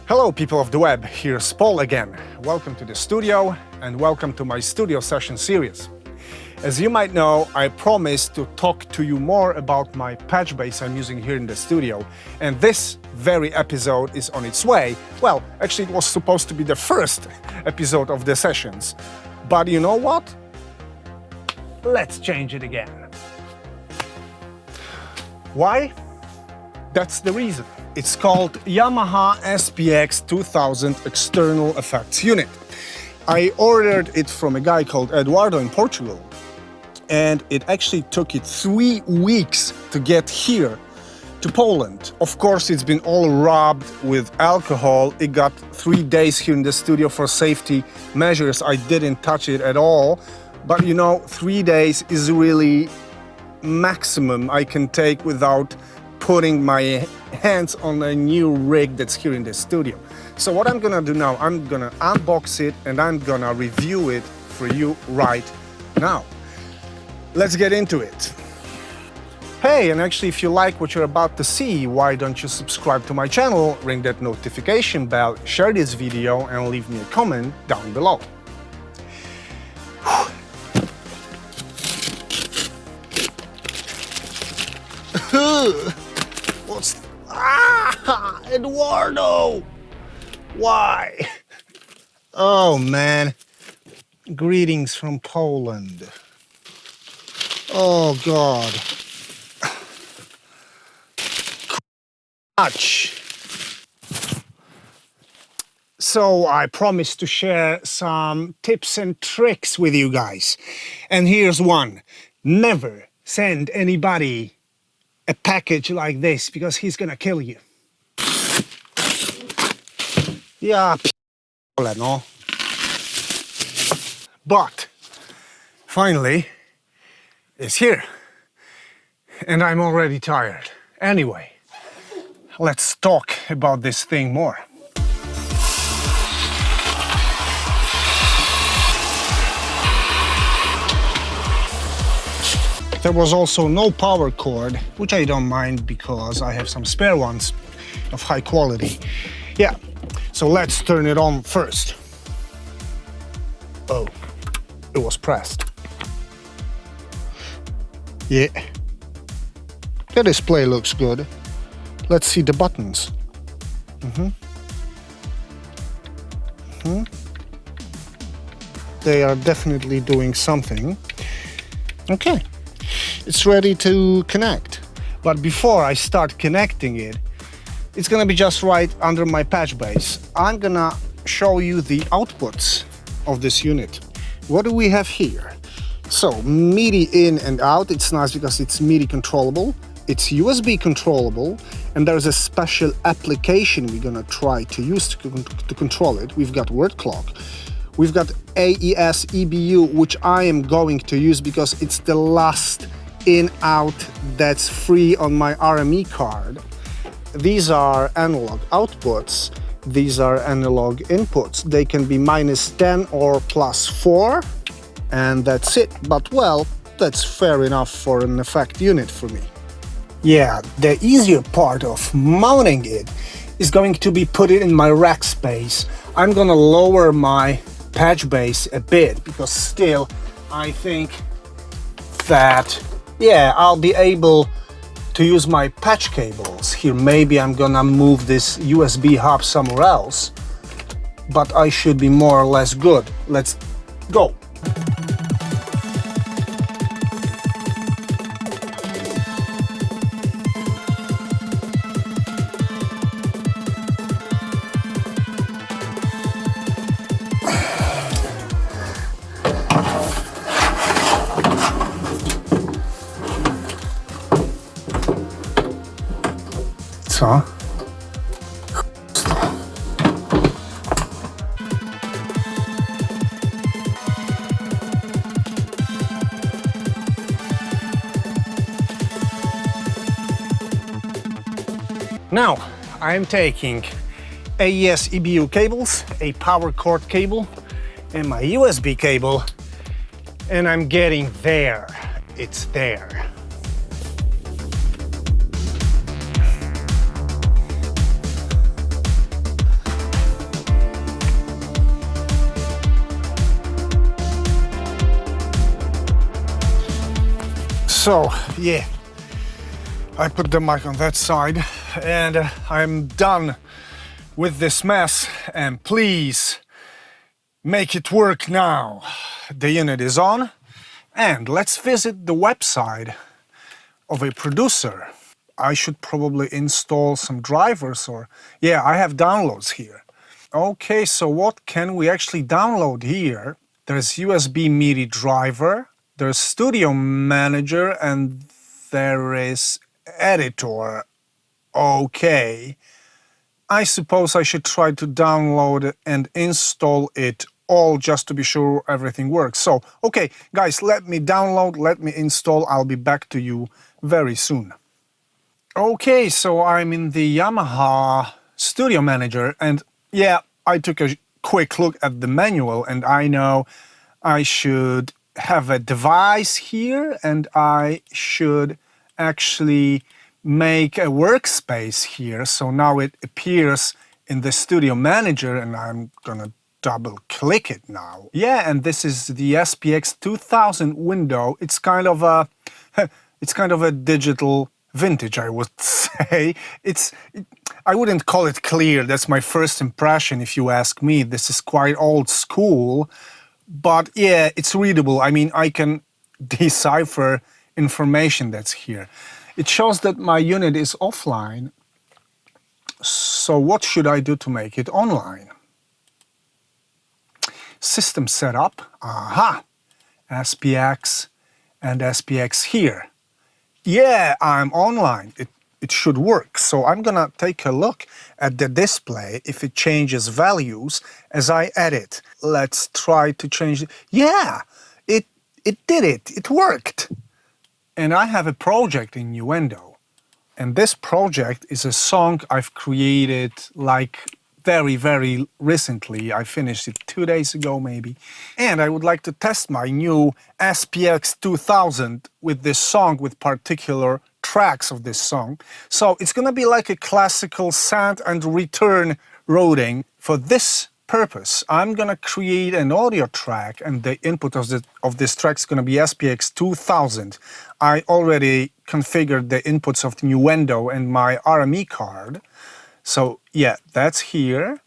Hello people of the web, here's Paul again. Welcome to the studio and welcome to my studio session series. As you might know, I promised to talk to you more about my patch bass I'm using here in the studio, and this very episode is on its way. Well, actually it was supposed to be the first episode of the sessions, but you know what? Let's change it again. Why? That's the reason. It's called Yamaha SPX2000 external effects unit. I ordered it from a guy called Eduardo in Portugal, and it actually took it 3 weeks to get here to Poland. Of course, it's been all rubbed with alcohol. It got 3 days here in the studio for safety measures. I didn't touch it at all, but you know, 3 days is really maximum I can take without putting my hands on a new rig that's here in the studio. So what I'm gonna do now, I'm gonna unbox it and I'm gonna review it for you right now. Let's get into it. Hey, and actually if you like what you're about to see, why don't you subscribe to my channel, ring that notification bell, share this video and leave me a comment down below. What's... Ah! Eduardo! Why? Oh man. Greetings from Poland. Oh God. Much. So I promised to share some tips and tricks with you guys. And here's one. Never send anybody a package like this because he's gonna kill you. Yeah, no? But finally, it's here. And I'm already tired. Anyway, let's talk about this thing more. There was also no power cord, which I don't mind because I have some spare ones of high quality. Yeah, so let's turn it on first. Oh, it was pressed. Yeah, the display looks good. Let's see the buttons. They are definitely doing something. Okay. It's ready to connect. But before I start connecting it, it's gonna be just right under my patch base. I'm gonna show you the outputs of this unit. What do we have here? So, MIDI in and out. It's nice because it's MIDI controllable. It's USB controllable, and there's a special application we're gonna try to use to control it. We've got word clock. We've got AES EBU, which I am going to use because it's the last in-out that's free on my RME card. These are analog outputs. These are analog inputs. They can be -10 or +4, and that's it. But well, that's fair enough for an effect unit for me. Yeah, the easier part of mounting it is going to be put it in my rack space. I'm gonna lower my patch base a bit because still I think that yeah, I'll be able to use my patch cables here. Maybe I'm gonna move this USB hub somewhere else, but I should be more or less good. Let's go. Co? Now I'm taking AES EBU cables, a power cord cable, and my USB cable, and I'm getting there. It's there. So, yeah, I put the mic on that side and I'm done with this mess, and please make it work now. The unit is on, and let's visit the website of a producer. I should probably install some drivers, or yeah, I have downloads here. Okay, so what can we actually download here? There's USB MIDI driver, there's Studio Manager, and there is Editor. Okay, I suppose I should try to download and install it all just to be sure everything works. So, okay, guys, let me download, let me install. I'll be back to you very soon. Okay, so I'm in the Yamaha Studio Manager, and yeah, I took a quick look at the manual, and I know I should have a device here, and I should actually make a workspace here. So now it appears in the Studio Manager, and I'm gonna double click it now. Yeah, and this is the SPX2000 window. It's kind of a digital vintage, I would say. I wouldn't call it clear. That's my first impression, if you ask me. This is quite old school, but yeah, it's readable. I mean, I can decipher information that's here. It shows that my unit is offline. So what should I do to make it online? System setup. Aha! SPX and SPX here. Yeah, I'm online. It should work. So I'm gonna take a look at the display if it changes values as I edit. Let's try to change it. Yeah, it did it. It worked. And I have a project in Nuendo. And this project is a song I've created like very, very recently. I finished it 2 days ago maybe. And I would like to test my new SPX2000 with this song, with particular tracks of this song. So it's gonna be like a classical send and return routing. For this purpose, I'm gonna create an audio track, and the input of this track is gonna be SPX2000. I already configured the inputs of the Nuendo and my RME card. So yeah, that's here.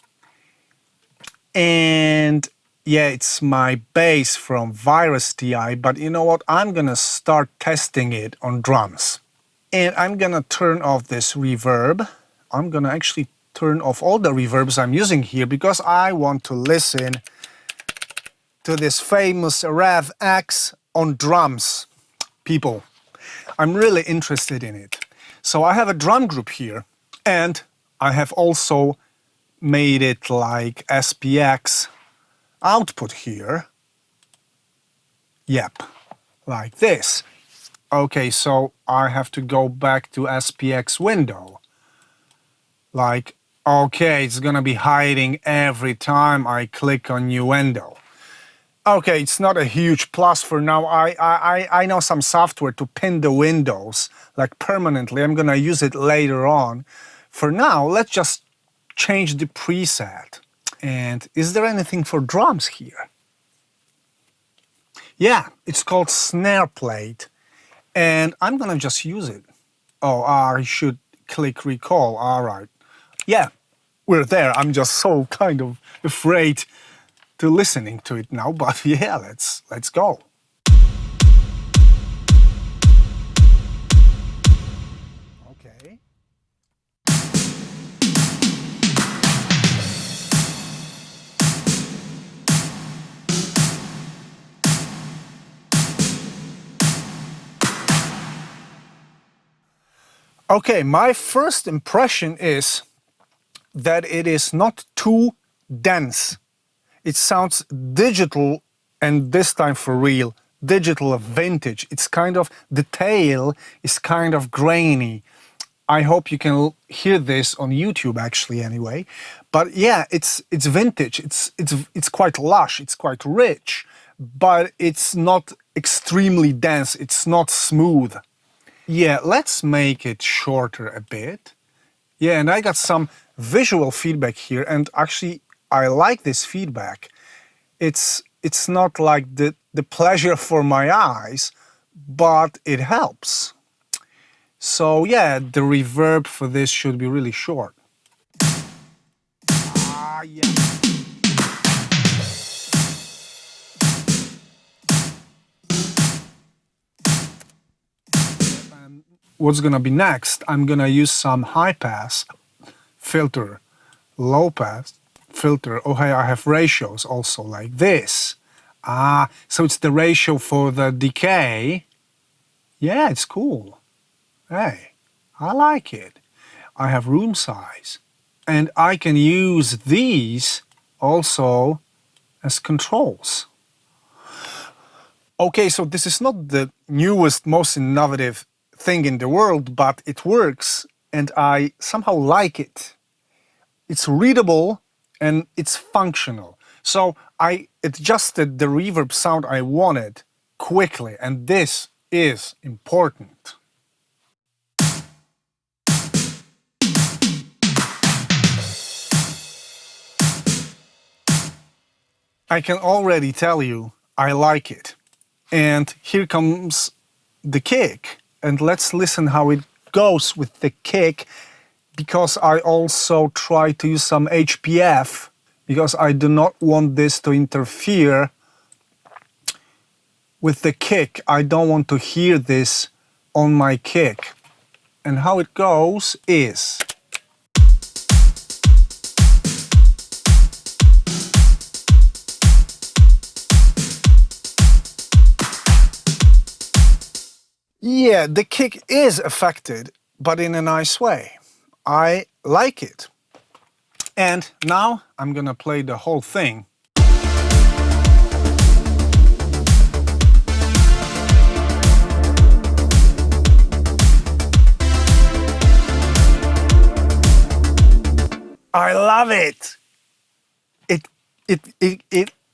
And yeah, it's my bass from Virus TI, but you know what? I'm gonna start testing it on drums. And I'm gonna turn off this reverb. I'm gonna actually turn off all the reverbs I'm using here because I want to listen to this famous REV-X on drums. People, I'm really interested in it. So I have a drum group here, and I have also made it like SPX output here. Yep, like this. Okay, so I have to go back to SPX window. Like, okay, it's gonna be hiding every time I click on Nuendo. Okay, it's not a huge plus for now. I know some software to pin the windows, like permanently. I'm gonna use it later on. For now, let's just change the preset. And is there anything for drums here? Yeah, it's called snare plate. And I'm gonna just use it. Oh, I should click recall. All right. Yeah, we're there. I'm just so kind of afraid to listening to it now, but yeah, let's go. Okay. Okay, my first impression is that it is not too dense. It sounds digital, and this time for real, digital vintage. It's kind of, the tail is kind of grainy. I hope you can hear this on YouTube actually anyway. But yeah, it's vintage. It's quite lush, it's quite rich, but it's not extremely dense. It's not smooth. Yeah, let's make it shorter a bit. Yeah, and I got some visual feedback here, and actually I like this feedback. It's not like the pleasure for my eyes, but it helps. So yeah, the reverb for this should be really short. Ah, yeah. And what's gonna be next? I'm gonna use some high pass filter, low pass filter. Oh, hey, I have ratios also like this. Ah, so it's the ratio for the decay. Yeah, it's cool. Hey, I like it. I have room size. And I can use these also as controls. Okay, so this is not the newest, most innovative thing in the world, but it works and I somehow like it. It's readable and it's functional. So I adjusted the reverb sound I wanted quickly, and this is important. I can already tell you I like it. And here comes the kick. And let's listen how it goes with the kick, because I also try to use some HPF, because I do not want this to interfere with the kick. I don't want to hear this on my kick. And how it goes is... Yeah, the kick is affected, but in a nice way. I like it. And now I'm gonna play the whole thing. I love it.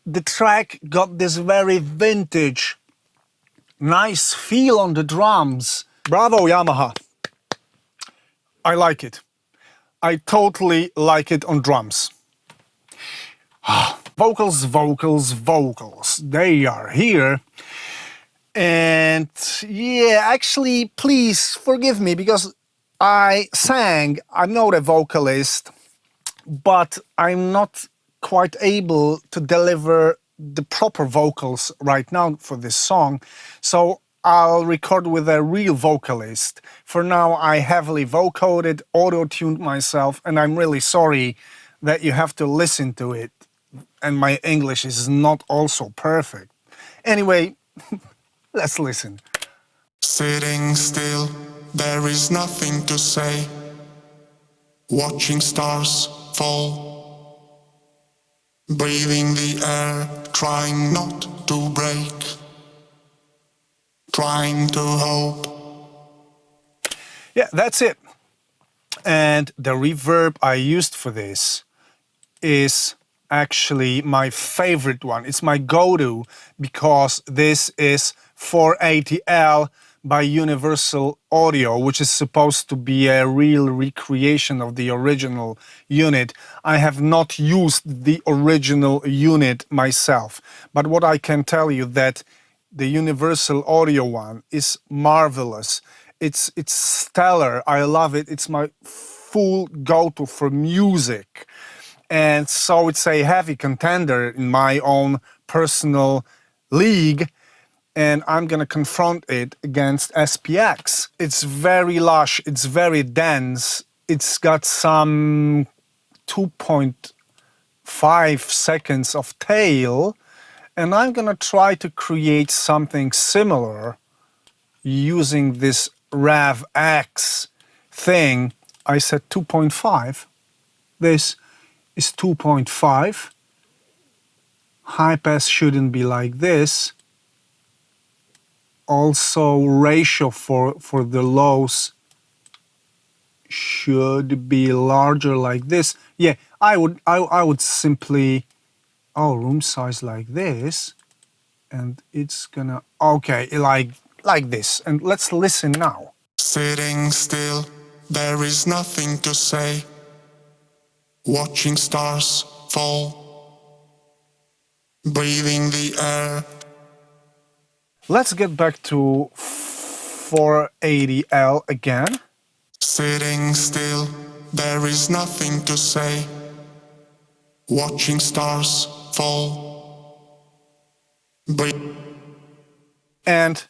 The track got this very vintage, nice feel on the drums. Bravo, Yamaha. I like it. I totally like it on drums. Vocals, vocals, vocals. They are here. And yeah, actually, please forgive me because I sang. I'm not a vocalist, but I'm not quite able to deliver the proper vocals right now for this song. So I'll record with a real vocalist. For now, I heavily vocoded, auto-tuned myself, and I'm really sorry that you have to listen to it. And my English is not also perfect. Anyway, let's listen. Sitting still, there is nothing to say. Watching stars fall. Breathing the air, trying not to break. Trying to hope. Yeah, that's it. And the reverb I used for this is actually my favorite one. It's my go-to because this is 480L by Universal Audio, which is supposed to be a real recreation of the original unit. I have not used the original unit myself, but what I can tell you that the Universal Audio one is marvelous. It's stellar. I love it. It's my full go-to for music. And so it's a heavy contender in my own personal league. And I'm gonna confront it against SPX. It's very lush, it's very dense. It's got some 2.5 seconds of tail. And I'm gonna try to create something similar using this REV-X thing. I said 2.5. This is 2.5. High pass shouldn't be like this. Also, ratio for the lows should be larger like this. Yeah, I would simply, oh, room size like this, and it's gonna, okay, like this. And let's listen now. Sitting still, there is nothing to say. Watching stars fall. Breathing the air. Let's get back to 480L again. Sitting still, there is nothing to say. Watching stars fall. Breathe. And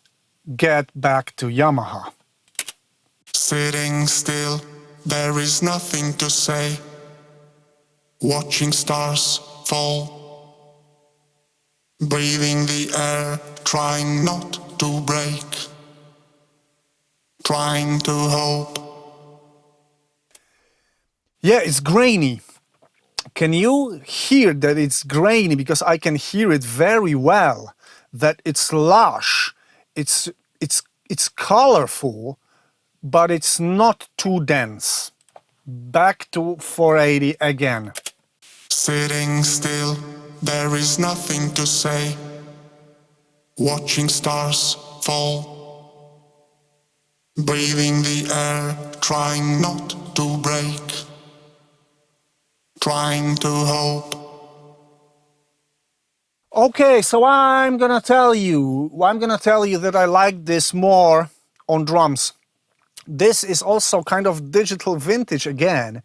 get back to Yamaha. Sitting still, there is nothing to say. Watching stars fall. Breathing the air, trying not to break. Trying to hope. Yeah, it's grainy. Can you hear that it's grainy? Because I can hear it very well. That it's lush, it's colorful, but it's not too dense. Back to 480 again. Sitting still, there is nothing to say. Watching stars fall. Breathing the air, trying not to break. Trying to hope. Okay, so I'm gonna tell you that I like this more on drums. This is also kind of digital vintage again,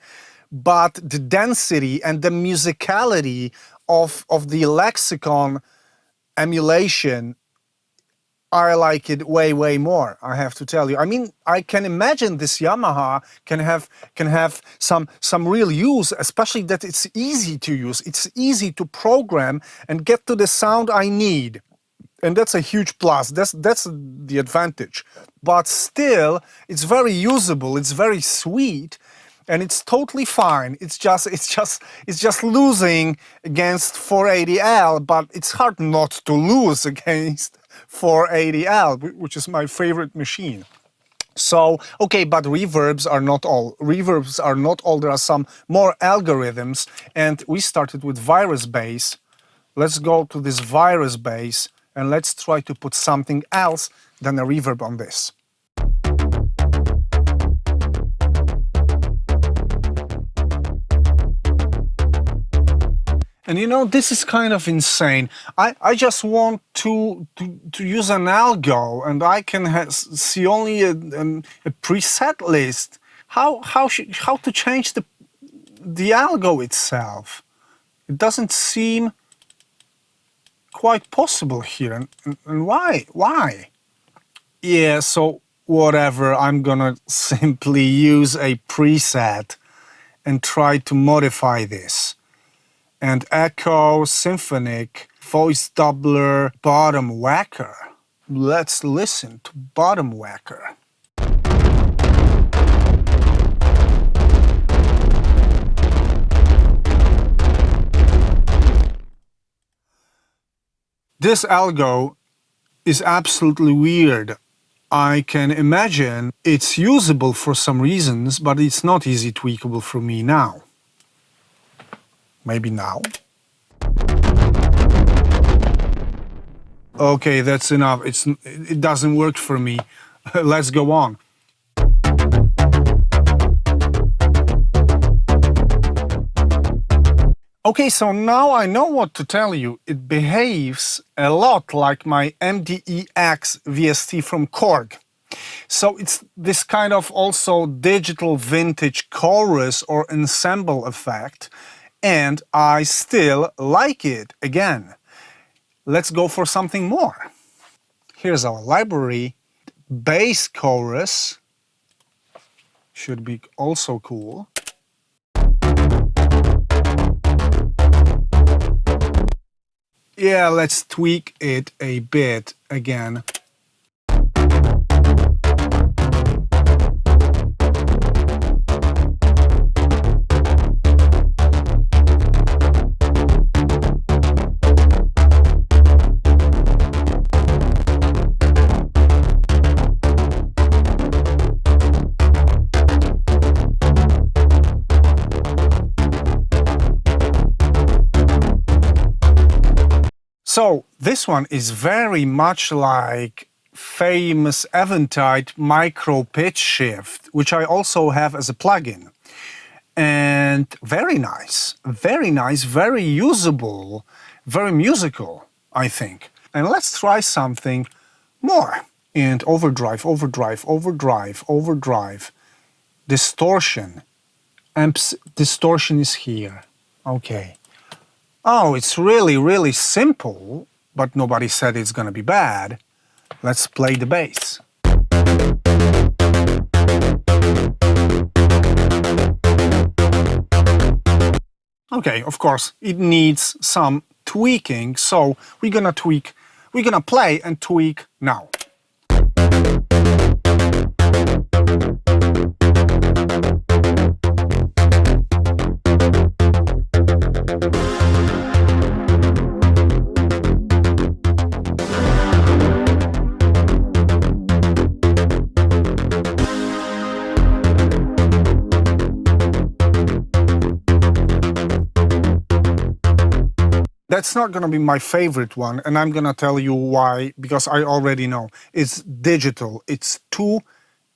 but the density and the musicality of the lexicon emulation, I like it way more, I have to tell you. I mean, I can imagine this Yamaha can have some real use, especially that it's easy to use, it's easy to program and get to the sound I need. And that's a huge plus. That's the advantage. But still, it's very usable, it's very sweet, and it's totally fine. It's just losing against 480L, but it's hard not to lose against 480L, which is my favorite machine. So, okay, but reverbs are not all. Reverbs are not all. There are some more algorithms, and we started with virus bass. Let's go to this virus bass, and let's try to put something else than a reverb on this. And you know, this is kind of insane. I just want to use an algo, and I can see only a preset list. How to change the algo itself? It doesn't seem quite possible here. And why? Why? Yeah, so whatever. I'm gonna simply use a preset and try to modify this. And echo, symphonic, voice doubler, bottom whacker. Let's listen to bottom whacker. This algo is absolutely weird. I can imagine it's usable for some reasons, but it's not easy tweakable for me now. Maybe now? Okay, that's enough. It doesn't work for me. Let's go on. Okay, so now I know what to tell you. It behaves a lot like my MDE-X VST from Korg. So it's this kind of also digital vintage chorus or ensemble effect, and I still like it again. Let's go for something more. Here's our library. Bass chorus should be also cool. Yeah, let's tweak it a bit again. So this one is very much like famous Eventide micro pitch shift, which I also have as a plugin. And very nice, very usable, very musical, I think. And let's try something more. And overdrive, overdrive, overdrive, overdrive. Distortion. Amps distortion is here. Okay. Oh, it's really, really simple, but nobody said it's gonna be bad. Let's play the bass. Okay, of course, it needs some tweaking, so we're gonna play and tweak now. That's not gonna be my favorite one, and I'm gonna tell you why, because I already know. It's digital, it's too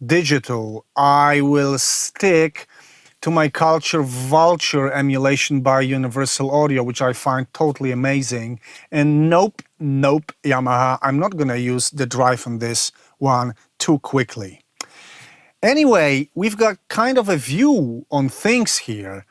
digital. I will stick to my Culture Vulture emulation by Universal Audio, which I find totally amazing. And nope, Yamaha, I'm not gonna use the drive on this one too quickly. Anyway, we've got kind of a view on things here.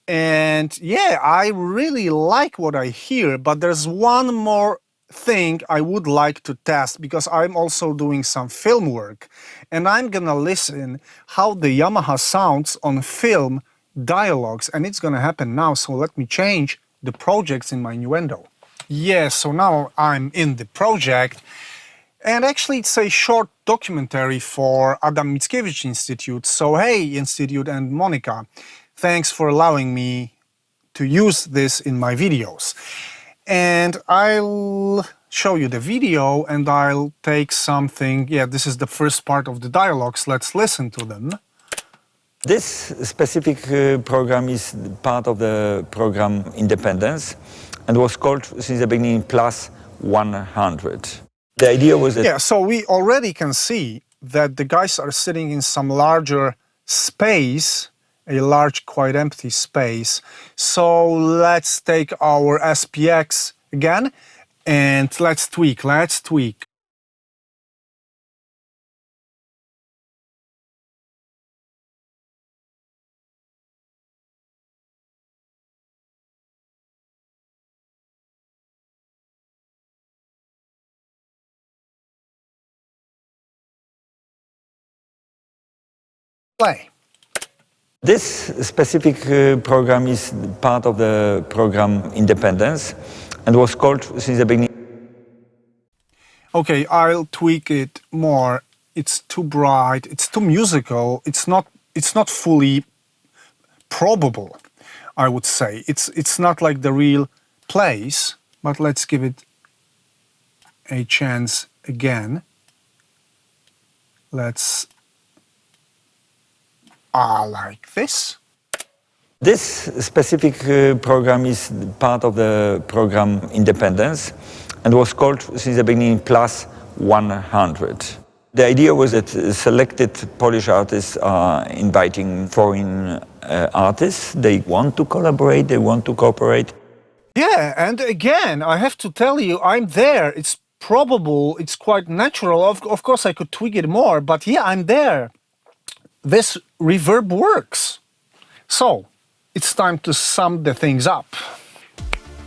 And yeah, I really like what I hear, but there's one more thing I would like to test, because I'm also doing some film work, and I'm gonna listen how the Yamaha sounds on film dialogues, and it's gonna happen now. So let me change the projects in my Nuendo. Yeah, so now I'm in the project, and actually it's a short documentary for Adam Mickiewicz Institute. So hey, Institute and Monica, thanks for allowing me to use this in my videos. And I'll show you the video, and I'll take something. Yeah, this is the first part of the dialogues. Let's listen to them. This specific program is part of the program Independence and was called since the beginning Plus 100. The idea was that... Yeah, so we already can see that the guys are sitting in some larger space, a large, quite empty space. So let's take our SPX again and let's tweak. Play. This specific program is part of the program Independence and was called since the beginning. Okay, I'll tweak it more. It's too bright, it's too musical, it's not fully probable, I would say. It's not like the real place, but let's give it a chance again. Let's like this. This specific program is part of the program Independence and was called since the beginning Plus 100. The idea was that selected Polish artists are inviting foreign artists. They want to collaborate, they want to cooperate. Yeah, and again, I have to tell you, I'm there. It's probable, it's quite natural. Of course, I could tweak it more, but yeah, I'm there. This reverb works. So, it's time to sum the things up.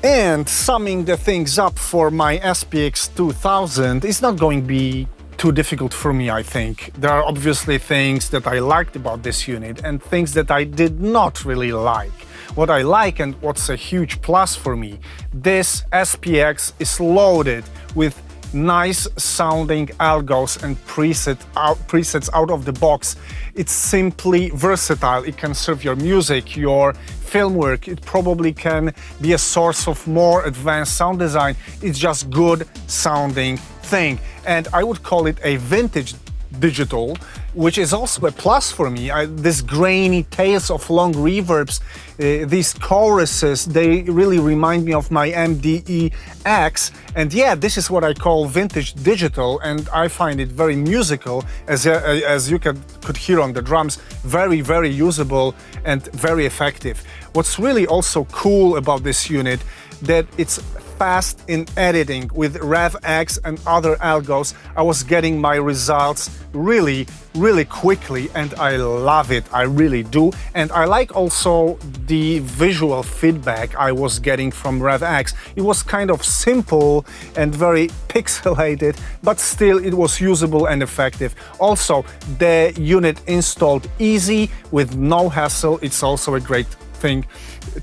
And summing the things up for my SPX2000 is not going to be too difficult for me, I think. There are obviously things that I liked about this unit and things that I did not really like. What I like and what's a huge plus for me, this SPX is loaded with nice sounding algos and presets out of the box. It's simply versatile. It can serve your music, your film work. It probably can be a source of more advanced sound design. It's just good sounding thing. And I would call it a vintage digital, which is also a plus for me. This grainy tails of long reverbs, these choruses, they really remind me of my MDE-X. And yeah, this is what I call vintage digital, and I find it very musical, as you could hear on the drums, very, very usable and very effective. What's really also cool about this unit, that it's fast in editing with REV-X and other algos. I was getting my results really quickly, and I love it. I really do. And I like also the visual feedback I was getting from REV-X. It was kind of simple and very pixelated, but still it was usable and effective. Also, the unit installed easy with no hassle. It's also a great thing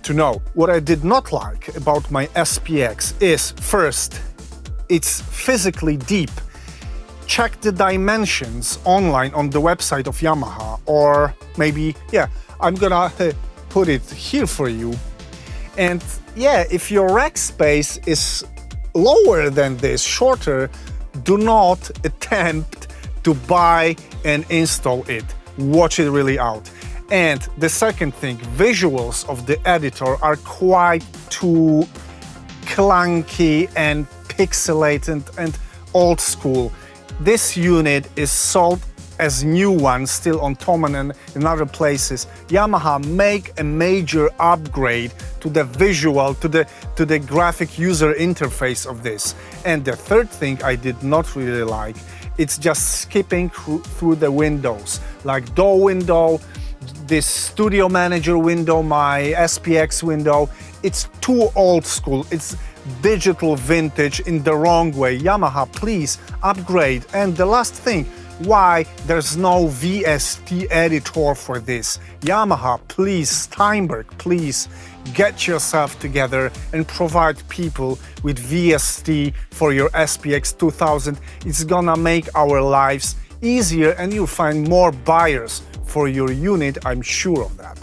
to know. What I did not like about my SPX is, first, it's physically deep. Check the dimensions online on the website of Yamaha, or maybe, yeah, I'm gonna put it here for you. And yeah, if your rack space is lower than this, shorter, do not attempt to buy and install it. Watch it really out. And the second thing, visuals of the editor are quite too clunky and pixelated and old school. This unit is sold as new one still on Thomann and in other places. Yamaha make a major upgrade to the visual, to the graphic user interface of this. And the third thing I did not really like, it's just skipping through the windows, like DAW window, this Studio Manager window, my SPX window. It's too old school. It's digital vintage in the wrong way. Yamaha, please upgrade. And the last thing, why there's no VST editor for this? Yamaha, please, Steinberg, please get yourself together and provide people with VST for your SPX2000. It's gonna make our lives easier and you'll find more buyers for your unit, I'm sure of that.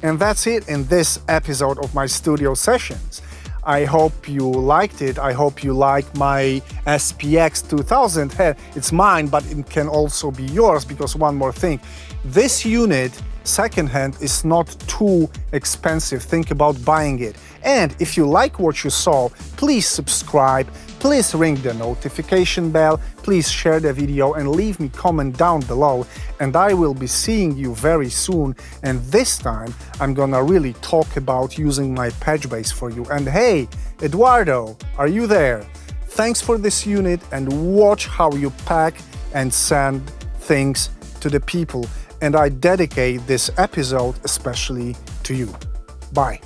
And that's it in this episode of my studio sessions. I hope you liked it. I hope you like my SPX2000. Hey, it's mine, but it can also be yours, because one more thing, this unit secondhand is not too expensive. Think about buying it. And if you like what you saw, please subscribe, please ring the notification bell, please share the video and leave me comment down below, and I will be seeing you very soon. And this time I'm gonna really talk about using my patch base for you. And hey, Eduardo, are you there? Thanks for this unit, and watch how you pack and send things to the people. And I dedicate this episode especially to you. Bye.